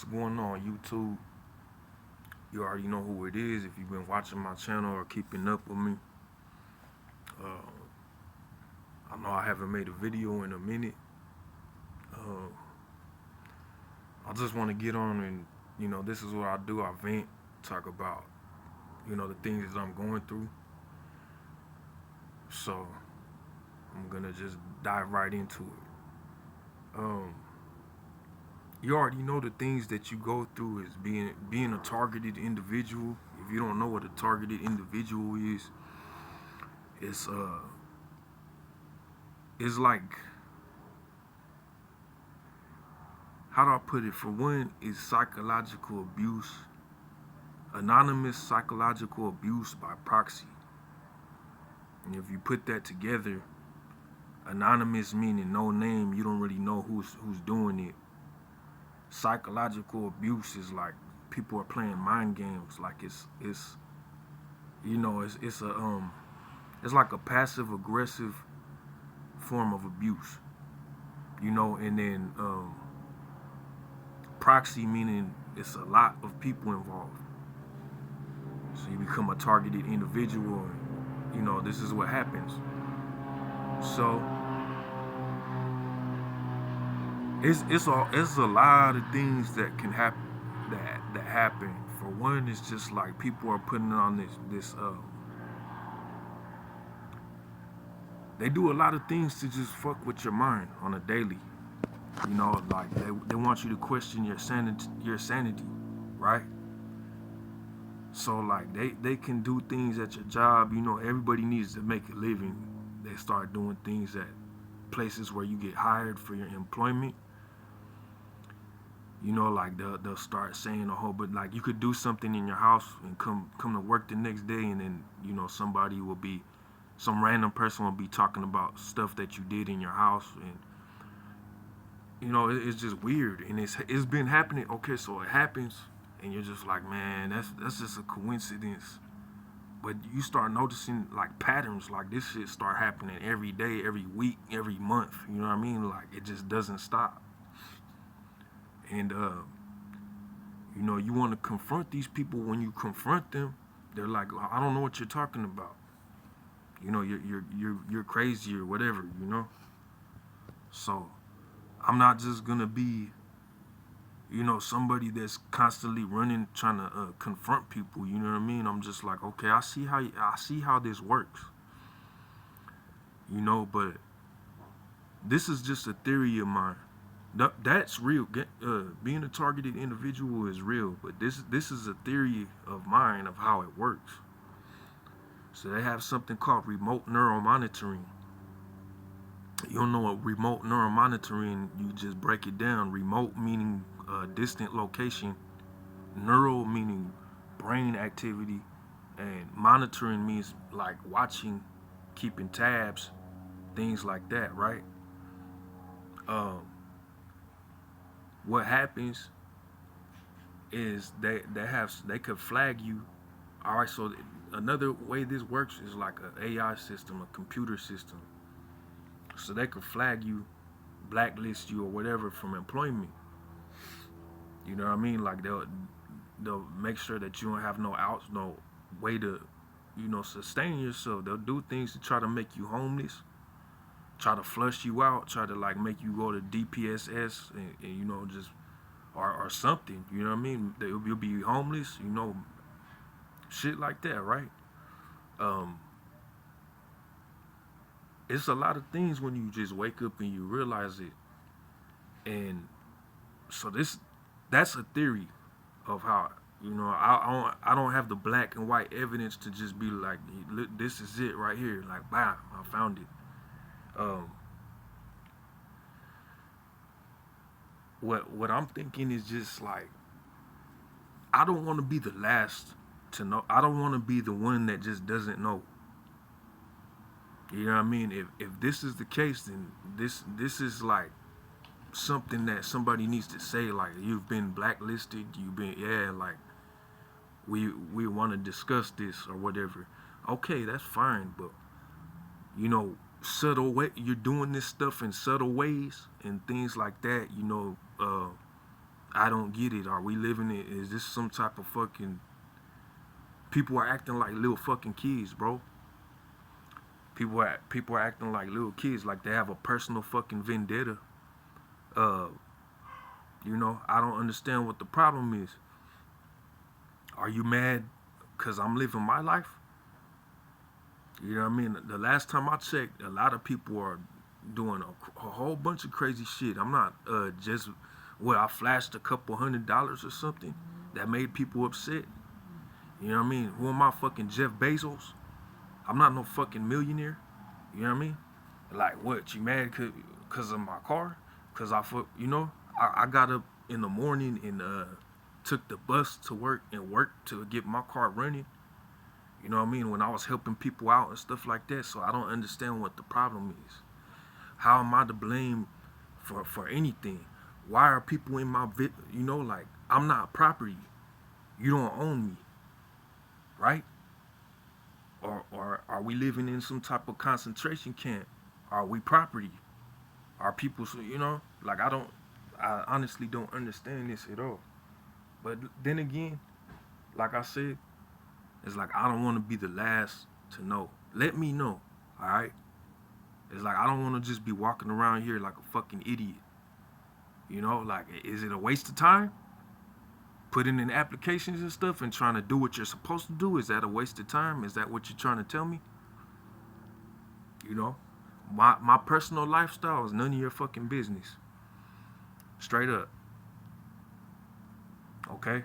What's going on, YouTube? You already know who it is if you've been watching my channel or keeping up with me. Uh, I know I haven't made a video in a minute. Uh, I just want to get on and, this is what I do. I vent, talk about, the things that I'm going through. So I'm going to just dive right into it. You already know the things that you go through is being a targeted individual. If you don't know what a targeted individual is, it's uh it's like, how do I put it? For one, it's psychological abuse, anonymous psychological abuse by proxy. And if you put that together, anonymous meaning no name, you don't really know who's doing it. Psychological abuse is like people are playing mind games. Like it's you know it's like a passive aggressive form of abuse. And then proxy meaning it's a lot of people involved. So you become a targeted individual, and this is what happens. So it's a lot of things that can happen that happen. For one, it's just like people are putting on this they do a lot of things to just fuck with your mind on a daily. Like they want you to question your sanity, right? So like they can do things at your job. Everybody needs to make a living. They start doing things at places where you get hired for your employment. Like they'll start saying a whole, but like you could do something in your house and come to work the next day, and then somebody will be, some random person will be talking about stuff that you did in your house, and it's just weird, and it's been happening. Okay, so it happens, and you're just like, man, that's just a coincidence. But you start noticing like patterns, like this shit start happening every day, every week, every month. You know what I mean? Like it just doesn't stop. And you want to confront these people. When you confront them, they're like, I don't know what you're talking about. You're crazy or whatever. So I'm not just gonna be, somebody that's constantly running trying to confront people. You know what I mean? I'm just like, okay, I see how this works. But this is just a theory of mine. That's real. Being a targeted individual is real, but this is a theory of mine of how it works. So they have something called remote neural monitoring. You don't know what remote neural monitoring? You just break it down. Remote meaning distant location, neural meaning brain activity, and monitoring means like watching, keeping tabs, things like that, right? Um, what happens is they could flag you. All right, so another way this works is like an AI system, a computer system. So they could flag you, blacklist you or whatever from employment. You know what I mean? Like they'll make sure that you don't have no way to sustain yourself. They'll do things to try to make you homeless, try to flush you out, try to like make you go to DPSS, and just or something. You know what I mean? You'll be homeless. Shit like that, right? Um, it's a lot of things when you just wake up and you realize it. And so that's a theory of how, I don't have the black and white evidence to just be like, this is it right here. Like, bam, I found it. Um, what I'm thinking is just like, I don't want to be the last to know. I don't want to be the one that just doesn't know. You know what I mean? If this is the case, then this is like something that somebody needs to say. Like, you've been blacklisted. You've been, yeah, like we want to discuss this or whatever. Okay, that's fine, but subtle way, you're doing this stuff in subtle ways and things like that. I don't get it. Are we living it? Is this some type of fucking people are acting like little fucking kids, bro? People are acting like little kids, like they have a personal fucking vendetta. Uh, I don't understand what the problem is. Are you mad because I'm living my life? You know what I mean? The last time I checked, a lot of people are doing a whole bunch of crazy shit. I'm not just I flashed a couple $100 or something that made people upset. You know what I mean? Who am I, fucking Jeff Bezos? I'm not no fucking millionaire. You know what I mean? Like, what? You mad because of my car? Because I got up in the morning and took the bus to work and worked to get my car running. You know what I mean? When I was helping people out and stuff like that. So I don't understand what the problem is. How am I to blame for anything? Why are people in my like, I'm not property. You don't own me, right? Or are we living in some type of concentration camp? Are we property? Are people like I honestly don't understand this at all. But then again, like I said, it's like I don't want to be the last to know. Let me know, all right? It's like I don't want to just be walking around here like a fucking idiot. Like, is it a waste of time? Putting in applications and stuff and trying to do what you're supposed to do, is that a waste of time? Is that what you're trying to tell me? My personal lifestyle is none of your fucking business. Straight up. Okay?